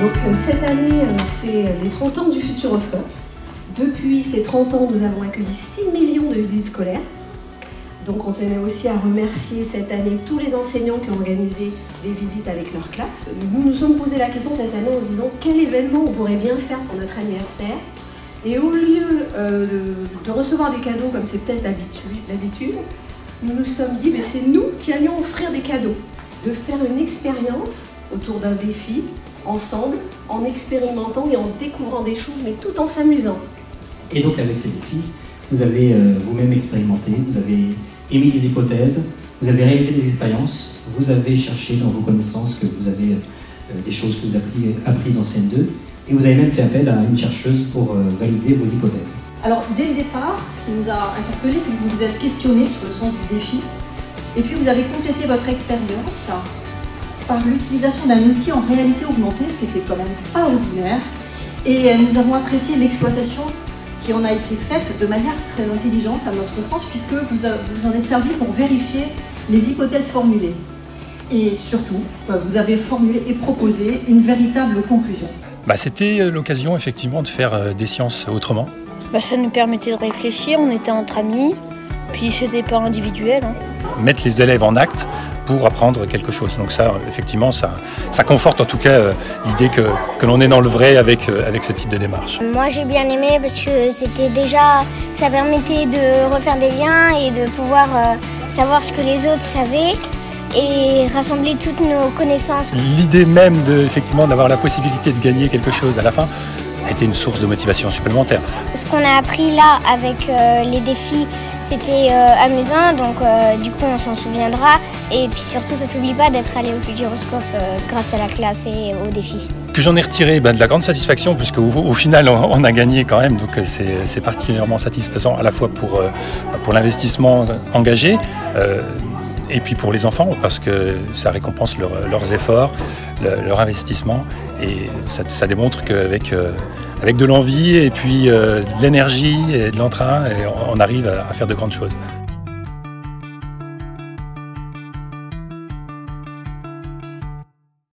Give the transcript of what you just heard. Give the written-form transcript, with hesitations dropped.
Donc cette année, c'est les 30 ans du Futuroscope. Depuis ces 30 ans, nous avons accueilli 6 millions de visites scolaires. Donc on tenait aussi à remercier cette année tous les enseignants qui ont organisé des visites avec leur classe. Nous nous sommes posé la question cette année en se disant quel événement on pourrait bien faire pour notre anniversaire. Et au lieu de recevoir des cadeaux comme c'est peut-être l'habitude, nous nous sommes dit que c'est nous qui allions offrir des cadeaux. De faire une expérience autour d'un défi, ensemble, en expérimentant et en découvrant des choses, mais tout en s'amusant. Et donc avec ces défis, vous avez vous-même expérimenté, vous avez émis des hypothèses, vous avez réalisé des expériences, vous avez cherché dans vos connaissances que vous avez des choses que vous avez apprises en CM2, et vous avez même fait appel à une chercheuse pour valider vos hypothèses. Alors dès le départ, ce qui nous a interpellés, c'est que vous vous êtes questionné sur le sens du défi, et puis vous avez complété votre expérience par l'utilisation d'un outil en réalité augmentée, ce qui était quand même pas ordinaire, et nous avons apprécié l'exploitation qui en a été faite de manière très intelligente à notre sens, puisque vous en êtes servi pour vérifier les hypothèses formulées. Et surtout, vous avez formulé et proposé une véritable conclusion. C'était l'occasion effectivement de faire des sciences autrement. Ça nous permettait de réfléchir, on était entre amis, puis c'était pas individuel. Mettre les élèves en acte pour apprendre quelque chose. Donc ça, effectivement, ça conforte en tout cas l'idée que l'on est dans le vrai avec ce type de démarche. Moi j'ai bien aimé parce que ça permettait de refaire des liens et de pouvoir savoir ce que les autres savaient et rassembler toutes nos connaissances. L'idée même effectivement d'avoir la possibilité de gagner quelque chose à la fin a été une source de motivation supplémentaire. Ce qu'on a appris là avec les défis, c'était amusant, donc du coup on s'en souviendra. Et puis surtout, ça ne s'oublie pas d'être allé au Futuroscope grâce à la classe et aux défis. Que j'en ai retiré de la grande satisfaction, puisque au final on a gagné quand même, donc c'est particulièrement satisfaisant à la fois pour l'investissement engagé, et puis pour les enfants, parce que ça récompense leurs efforts, leur investissement, et ça démontre qu'avec de l'envie et puis de l'énergie et de l'entrain, on arrive à faire de grandes choses.